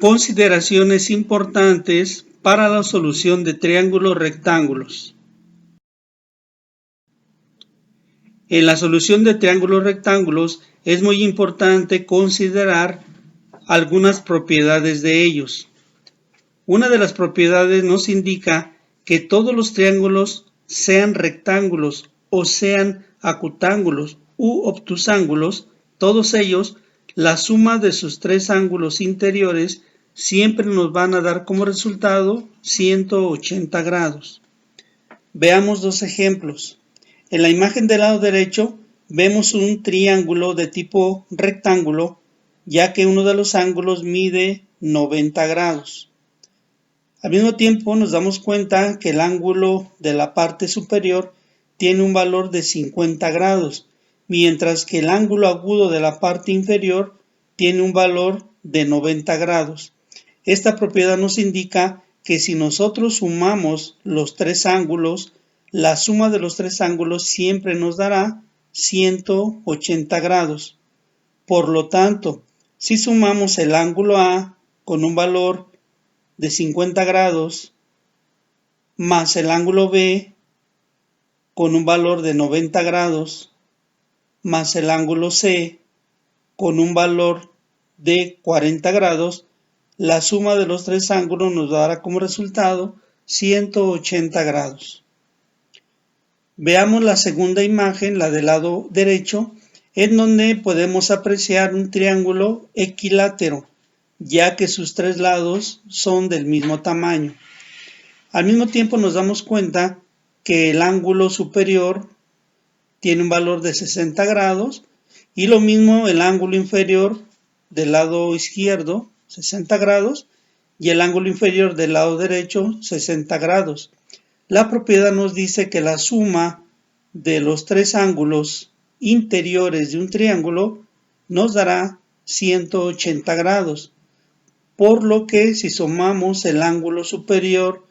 Consideraciones importantes para la solución de triángulos rectángulos. En la solución de triángulos rectángulos es muy importante considerar algunas propiedades de ellos. Una de las propiedades nos indica que todos los triángulos, sean rectángulos o sean acutángulos u obtusángulos, todos ellos, la suma de sus tres ángulos interiores siempre nos van a dar como resultado 180 grados. Veamos dos ejemplos. En la imagen del lado derecho vemos un triángulo de tipo rectángulo, ya que uno de los ángulos mide 90 grados. Al mismo tiempo nos damos cuenta que el ángulo de la parte superior tiene un valor de 50 grados, mientras que el ángulo agudo de la parte inferior tiene un valor de 90 grados. Esta propiedad nos indica que si nosotros sumamos los tres ángulos, la suma de los tres ángulos siempre nos dará 180 grados. Por lo tanto, si sumamos el ángulo A con un valor de 50 grados más el ángulo B con un valor de 90 grados más el ángulo C con un valor de 40 grados, la suma de los tres ángulos nos dará como resultado 180 grados. Veamos la segunda imagen, la del lado derecho, en donde podemos apreciar un triángulo equilátero, ya que sus tres lados son del mismo tamaño. Al mismo tiempo nos damos cuenta que el ángulo superior tiene un valor de 60 grados y lo mismo el ángulo inferior del lado izquierdo, 60 grados, y el ángulo inferior del lado derecho, 60 grados. La propiedad nos dice que la suma de los tres ángulos interiores de un triángulo nos dará 180 grados, por lo que si sumamos el ángulo superior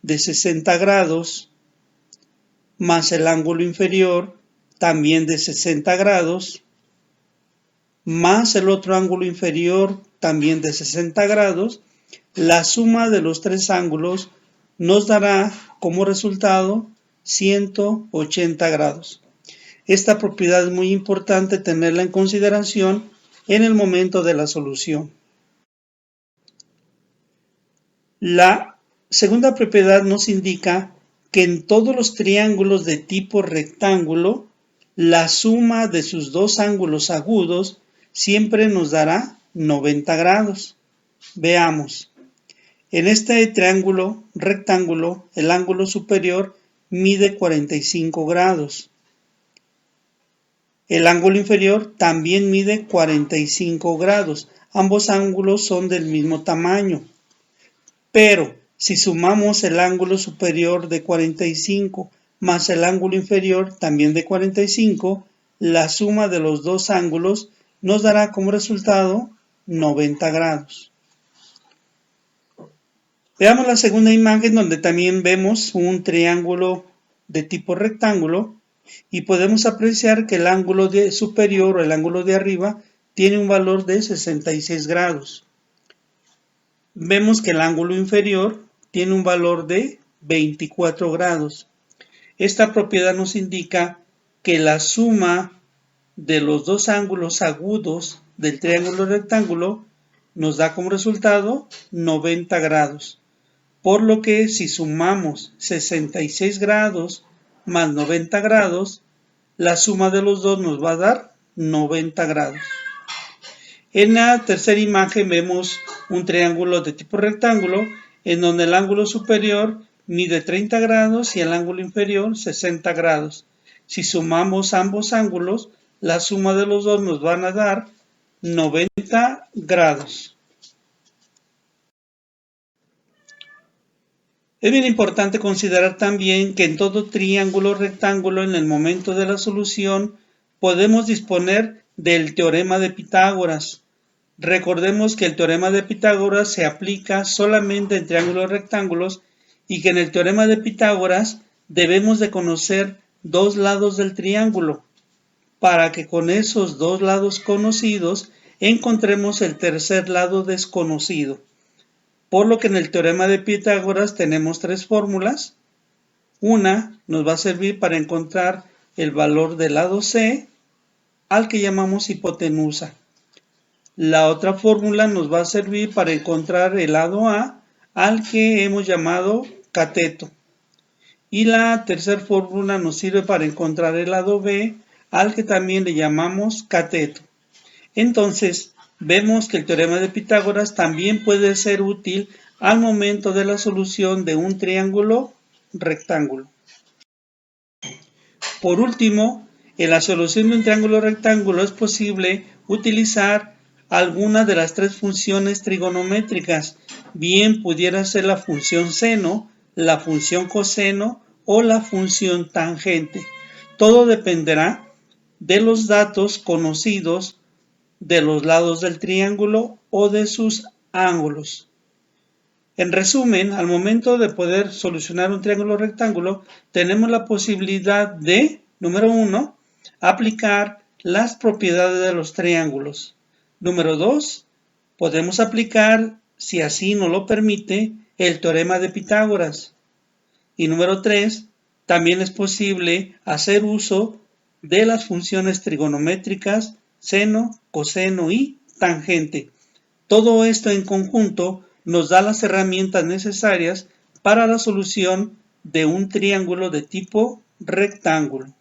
de 60 grados más el ángulo inferior también de 60 grados, más el otro ángulo inferior también de 60 grados, la suma de los tres ángulos nos dará como resultado 180 grados. Esta propiedad es muy importante tenerla en consideración en el momento de la solución. La segunda propiedad nos indica que en todos los triángulos de tipo rectángulo, la suma de sus dos ángulos agudos siempre nos dará 90 grados. Veamos. En este triángulo rectángulo, el ángulo superior mide 45 grados. El ángulo inferior también mide 45 grados. Ambos ángulos son del mismo tamaño. Pero si sumamos el ángulo superior de 45 más el ángulo inferior también de 45, la suma de los dos ángulos nos dará como resultado 90 grados. Veamos la segunda imagen donde también vemos un triángulo de tipo rectángulo y podemos apreciar que el ángulo superior o el ángulo de arriba tiene un valor de 66 grados. Vemos que el ángulo inferior tiene un valor de 24 grados. Esta propiedad nos indica que la suma de los dos ángulos agudos del triángulo rectángulo nos da como resultado 90 grados. Por lo que si sumamos 66 grados más 90 grados, la suma de los dos nos va a dar 90 grados. En la tercera imagen vemos un triángulo de tipo rectángulo en donde el ángulo superior mide 30 grados y el ángulo inferior 60 grados. Si sumamos ambos ángulos, la suma de los dos nos van a dar 90 grados. Es bien importante considerar también que en todo triángulo rectángulo en el momento de la solución podemos disponer del teorema de Pitágoras. Recordemos que el teorema de Pitágoras se aplica solamente en triángulos rectángulos y que en el teorema de Pitágoras debemos de conocer dos lados del triángulo para que con esos dos lados conocidos encontremos el tercer lado desconocido. Por lo que en el teorema de Pitágoras tenemos tres fórmulas. Una nos va a servir para encontrar el valor del lado C, al que llamamos hipotenusa. La otra fórmula nos va a servir para encontrar el lado A, al que hemos llamado cateto. Y la tercera fórmula nos sirve para encontrar el lado B, al que también le llamamos cateto. Entonces, vemos que el teorema de Pitágoras también puede ser útil al momento de la solución de un triángulo rectángulo. Por último, en la solución de un triángulo rectángulo es posible utilizar alguna de las tres funciones trigonométricas. Bien pudiera ser la función seno, la función coseno o la función tangente. Todo dependerá de los datos conocidos de los lados del triángulo o de sus ángulos. En resumen, al momento de poder solucionar un triángulo rectángulo, tenemos la posibilidad de, número 1, aplicar las propiedades de los triángulos. Número 2, podemos aplicar, si así nos lo permite, el teorema de Pitágoras. Y número 3, también es posible hacer uso de las funciones trigonométricas seno, coseno y tangente. Todo esto en conjunto nos da las herramientas necesarias para la solución de un triángulo de tipo rectángulo.